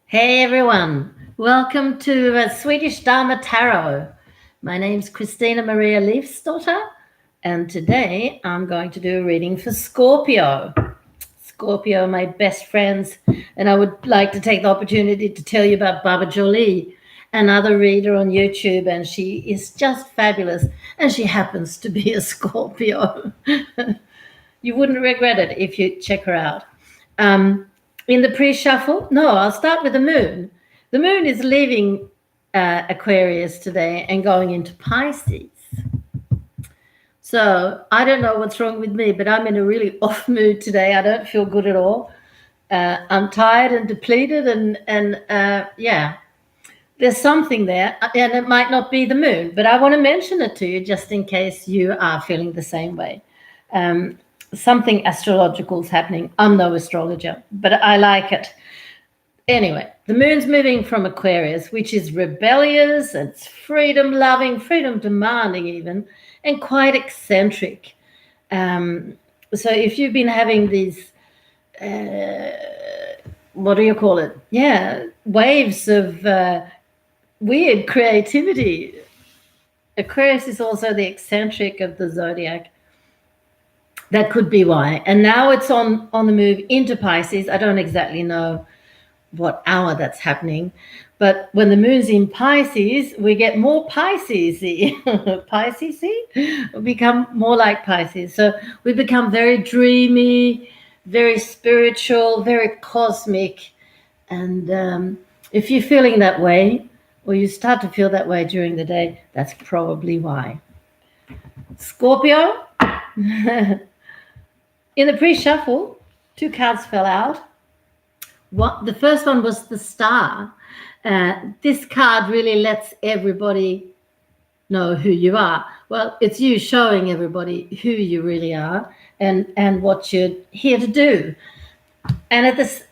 Hey everyone, welcome to Swedish Dharma Tarot. My name's Christinamarialeifsdotter, and today I'm going to do a reading for Scorpio. Scorpio, my best friends, and I would like to take the opportunity to tell you about Baba Jolie, another reader on YouTube, and she is just fabulous, and she happens to be a Scorpio. You wouldn't regret it if you check her out. In the pre-shuffle, no, I'll start with the moon. The moon is leaving Aquarius today and going into Pisces. So I don't know what's wrong with me, but I'm in a really off mood today. I don't feel good at all. I'm tired and depleted, and yeah, there's something there, and it might not be the moon, but I want to mention it to you just in case you are feeling the same way. Something astrological is happening. I'm no astrologer, but I like it. Anyway, the moon's moving from Aquarius, which is rebellious, it's freedom-loving, freedom-demanding even, and quite eccentric. So if you've been having these, what do you call it? Yeah, waves of weird creativity. Aquarius is also the eccentric of the zodiac. That could be why. And now it's on the move into Pisces. I don't exactly know what hour that's happening, but when the moon's in Pisces, we get more Pisces-y. Pisces-y? We become more like Pisces. So we become very dreamy, very spiritual, very cosmic. And if you're feeling that way, or you start to feel that way during the day, that's probably why. Scorpio. In the pre-shuffle, two cards fell out. The first one was the Star. This card really lets everybody know who you are. Well, it's you showing everybody who you really are and what you're here to do. And at this,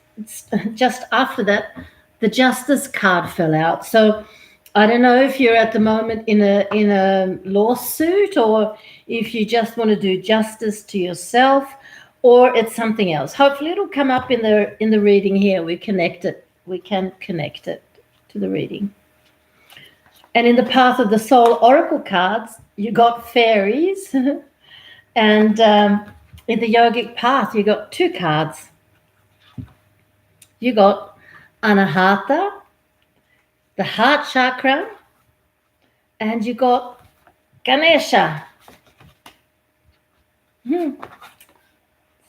just after that, the Justice card fell out. So I don't know if you're at the moment in a lawsuit, or if you just want to do justice to yourself, or it's something else. Hopefully it'll come up in the reading here. We can connect it to the reading. And in the Path of the Soul Oracle cards, you got fairies. And in the Yogic Path, you got two cards. You got Anahata, the heart chakra, and you got Ganesha.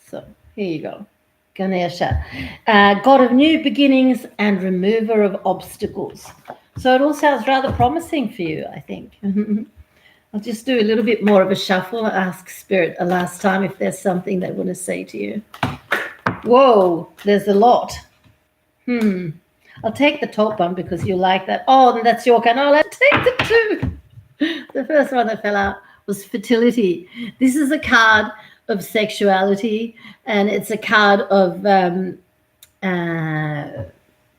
So here you go, Ganesha, god of new beginnings and remover of obstacles. So it all sounds rather promising for you, I think. I'll just do a little bit more of a shuffle. Ask Spirit a last time if there's something they want to say to you. Whoa, there's a lot. I'll take the top one because you like that. Oh, and that's your card. No, let's take the two. The first one that fell out was fertility. This is a card of sexuality, and it's a card of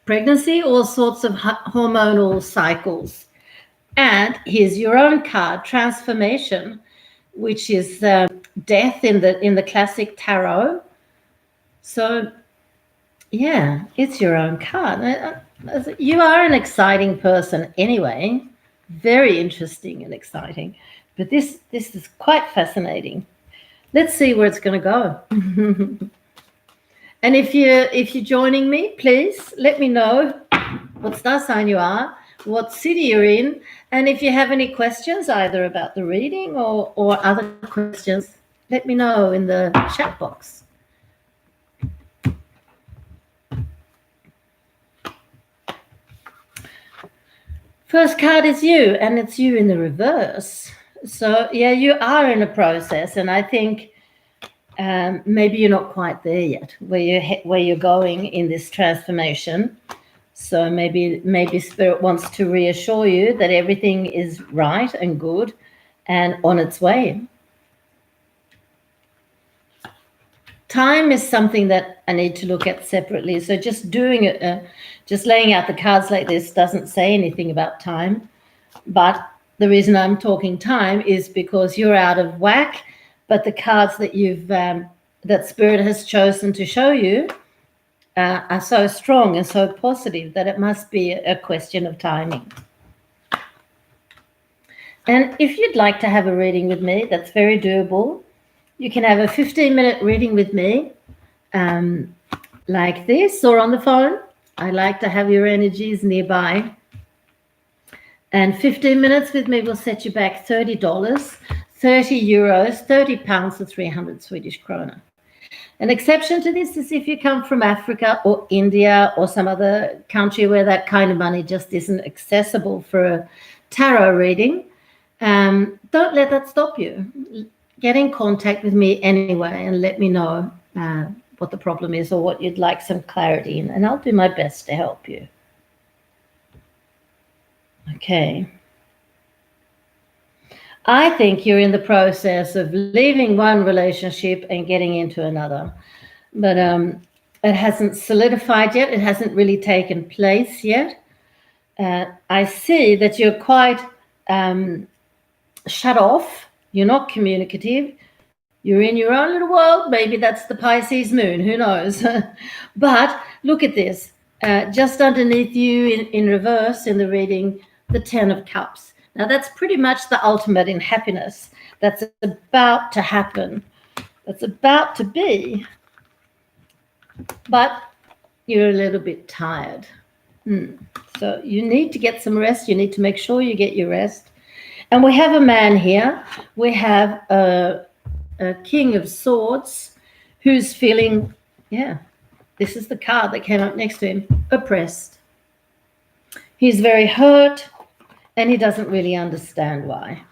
pregnancy, all sorts of hormonal cycles. And here's your own card, transformation, which is death in the classic tarot. So yeah, it's your own card. You are an exciting person anyway, very interesting and exciting. But this is quite fascinating. Let's see where it's going to go. And if you're joining me, please let me know what star sign you are, what city you're in, and if you have any questions either about the reading or other questions, let me know in the chat box. First card is you, and it's you in the reverse. So yeah, you are in a process, and I think maybe you're not quite there yet, where you're going in this transformation. So maybe Spirit wants to reassure you that everything is right and good and on its way. Time is something that I need to look at separately. So just doing it, just laying out the cards like this doesn't say anything about time. But the reason I'm talking time is because you're out of whack, but the cards that that Spirit has chosen to show you are so strong and so positive that it must be a question of timing. And if you'd like to have a reading with me, that's very doable. You can have a 15-minute reading with me like this, or on the phone. I like to have your energies nearby. And 15 minutes with me will set you back $30, 30 euros, 30 pounds, or 300 Swedish krona. An exception to this is if you come from Africa or India or some other country where that kind of money just isn't accessible for a tarot reading. Don't let that stop you. Get in contact with me anyway and let me know what the problem is or what you'd like some clarity in, and I'll do my best to help you. Okay. I think you're in the process of leaving one relationship and getting into another, but it hasn't solidified yet. It hasn't really taken place yet. I see that you're quite shut off. You're not communicative. You're in your own little world. Maybe that's the Pisces moon. Who knows? But look at this. Just underneath you in reverse in the reading, the 10 of Cups. Now, that's pretty much the ultimate in happiness. That's about to happen. That's about to be. But you're a little bit tired. So you need to get some rest. You need to make sure you get your rest. And we have a man here. We have a King of Swords who's feeling, this is the card that came up next to him, oppressed. He's very hurt and he doesn't really understand why.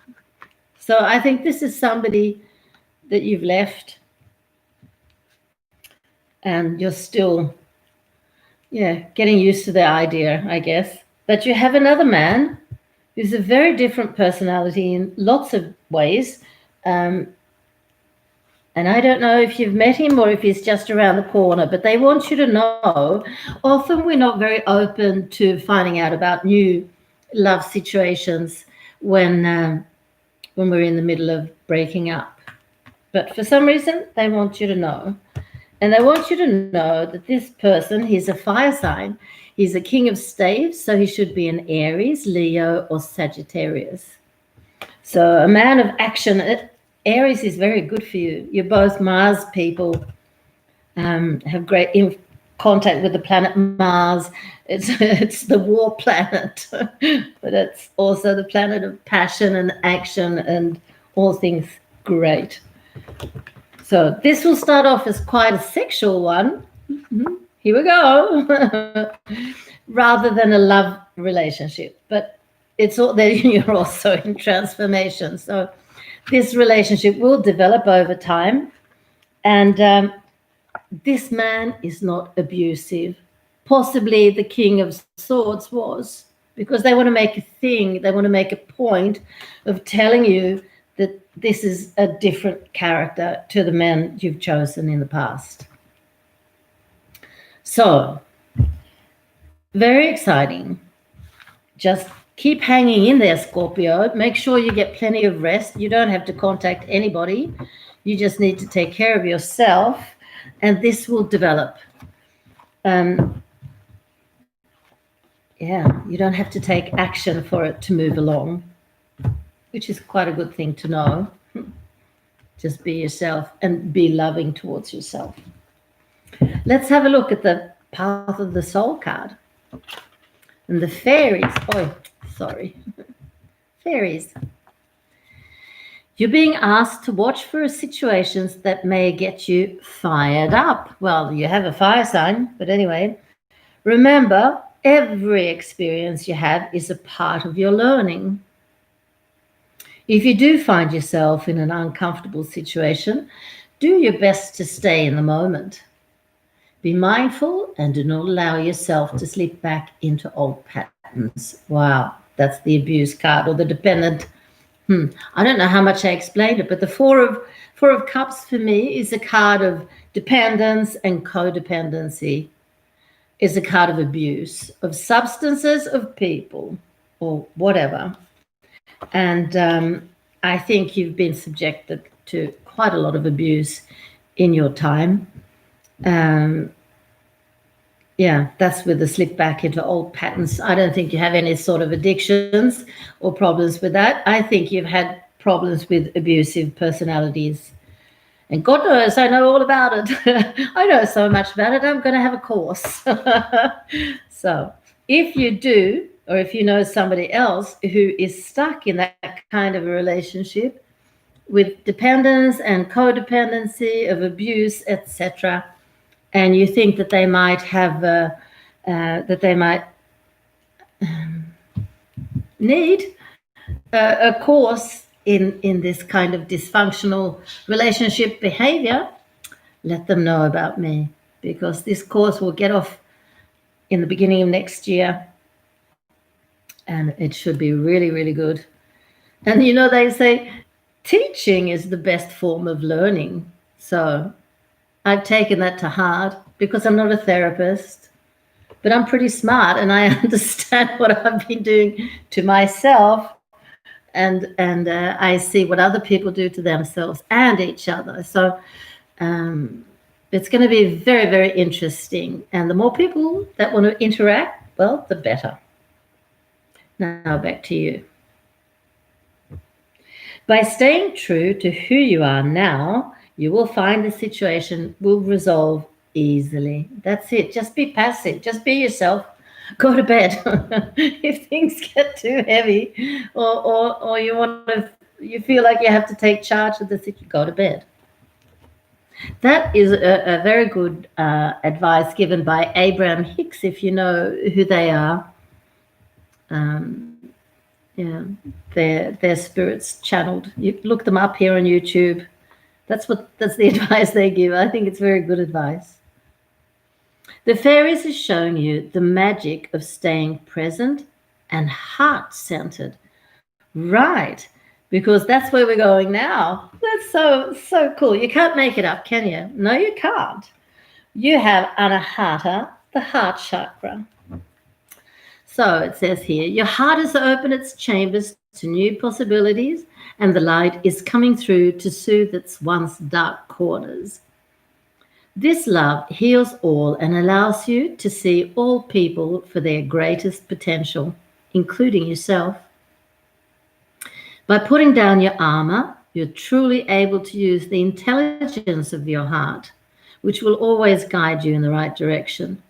So I think this is somebody that you've left and you're still, getting used to the idea, I guess. But you have another man who's a very different personality in lots of ways. And I don't know if you've met him or if he's just around the corner, but they want you to know, often we're not very open to finding out about new love situations when we're in the middle of breaking up. But for some reason, they want you to know. And they want you to know that this person, he's a fire sign. He's a King of Staves, so he should be an Aries, Leo, or Sagittarius. So a man of action. Aries is very good for you. You're both Mars people, have great contact with the planet Mars. It's the war planet, but it's also the planet of passion and action and all things great. So this will start off as quite a sexual one. Here we go. Rather than a love relationship, but it's all that you're also in transformation. So this relationship will develop over time, and this man is not abusive. Possibly the King of Swords was, because they want to make a thing, they want to make a point of telling you that this is a different character to the men you've chosen in the past. So, very exciting. Just keep hanging in there, Scorpio. Make sure you get plenty of rest. You don't have to contact anybody. You just need to take care of yourself, and this will develop. You don't have to take action for it to move along, which is quite a good thing to know. Just be yourself and be loving towards yourself. Let's have a look at the Path of the Soul card. And the fairies, fairies. You're being asked to watch for situations that may get you fired up. Well, you have a fire sign, but anyway, remember, every experience you have is a part of your learning. If you do find yourself in an uncomfortable situation, do your best to stay in the moment. Be mindful and do not allow yourself to slip back into old patterns. Wow, that's the abuse card or the dependent. I don't know how much I explained it, but the Four of Cups for me is a card of dependence and codependency. Is a card of abuse, of substances, of people, or whatever. And I think you've been subjected to quite a lot of abuse in your time. Yeah, that's with the slip back into old patterns. I don't think you have any sort of addictions or problems with that. I think you've had problems with abusive personalities. And God knows I know all about it. I know so much about it. I'm going to have a course. So if you do, or if you know somebody else who is stuck in that kind of a relationship with dependence and codependency of abuse, etc., and you think that they might have that they might need a course in this kind of dysfunctional relationship behavior, let them know about me, because this course will get off in the beginning of next year, and it should be really, really good. And they say teaching is the best form of learning. So I've taken that to heart, because I'm not a therapist, but I'm pretty smart and I understand what I've been doing to myself, and I see what other people do to themselves and each other. So it's going to be very, very interesting. And the more people that want to interact, well, the better. Now back to you. By staying true to who you are now, you will find the situation will resolve easily. That's it. Just be passive. Just be yourself. Go to bed. If things get too heavy, or you feel like you have to take charge of the situation, go to bed. That is a very good advice given by Abraham Hicks, if you know who they are. Yeah, their spirits channeled. You look them up here on YouTube. That's the advice they give. I think it's very good advice. The fairies are showing you the magic of staying present and heart-centered. Right, because that's where we're going now. That's so cool. You can't make it up, can you? No, you can't. You have Anahata, the heart chakra. So it says here, your heart has opened its chambers to new possibilities, and the light is coming through to soothe its once dark corners. This love heals all and allows you to see all people for their greatest potential, including yourself. By putting down your armor, you're truly able to use the intelligence of your heart, which will always guide you in the right direction.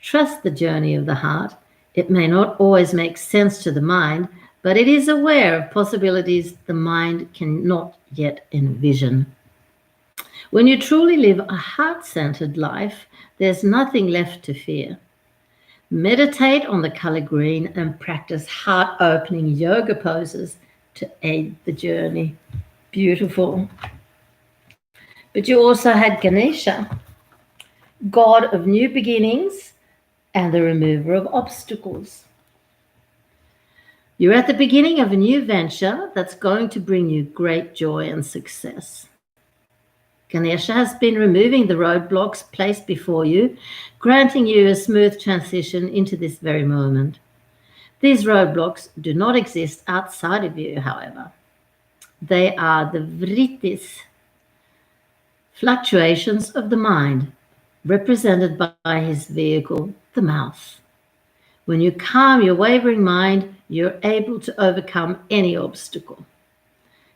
Trust the journey of the heart. It may not always make sense to the mind, but it is aware of possibilities the mind cannot yet envision. When you truly live a heart-centered life, there's nothing left to fear. Meditate on the color green and practice heart-opening yoga poses to aid the journey. Beautiful. But you also had Ganesha, god of new beginnings and the remover of obstacles. You're at the beginning of a new venture that's going to bring you great joy and success. Ganesha has been removing the roadblocks placed before you, granting you a smooth transition into this very moment. These roadblocks do not exist outside of you, however. They are the vrittis, fluctuations of the mind, represented by his vehicle, the mouth. When you calm your wavering mind, you're able to overcome any obstacle.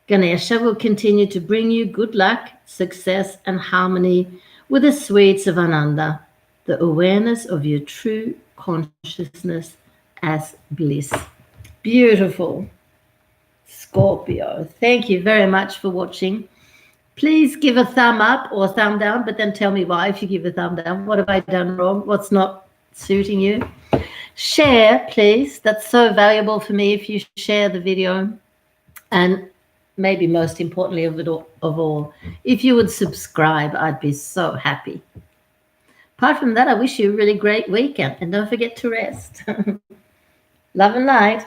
Ganesha will continue to bring you good luck, success, and harmony with the sweets of Ananda, the awareness of your true consciousness as bliss. Beautiful. Scorpio, thank you very much for watching. Please give a thumb up or thumb down, but then tell me why if you give a thumb down. What have I done wrong? What's not suiting you? Share, please. That's so valuable for me if you share the video. And maybe most importantly of all, if you would subscribe, I'd be so happy. Apart from that, I wish you a really great weekend, and don't forget to rest. Love and light.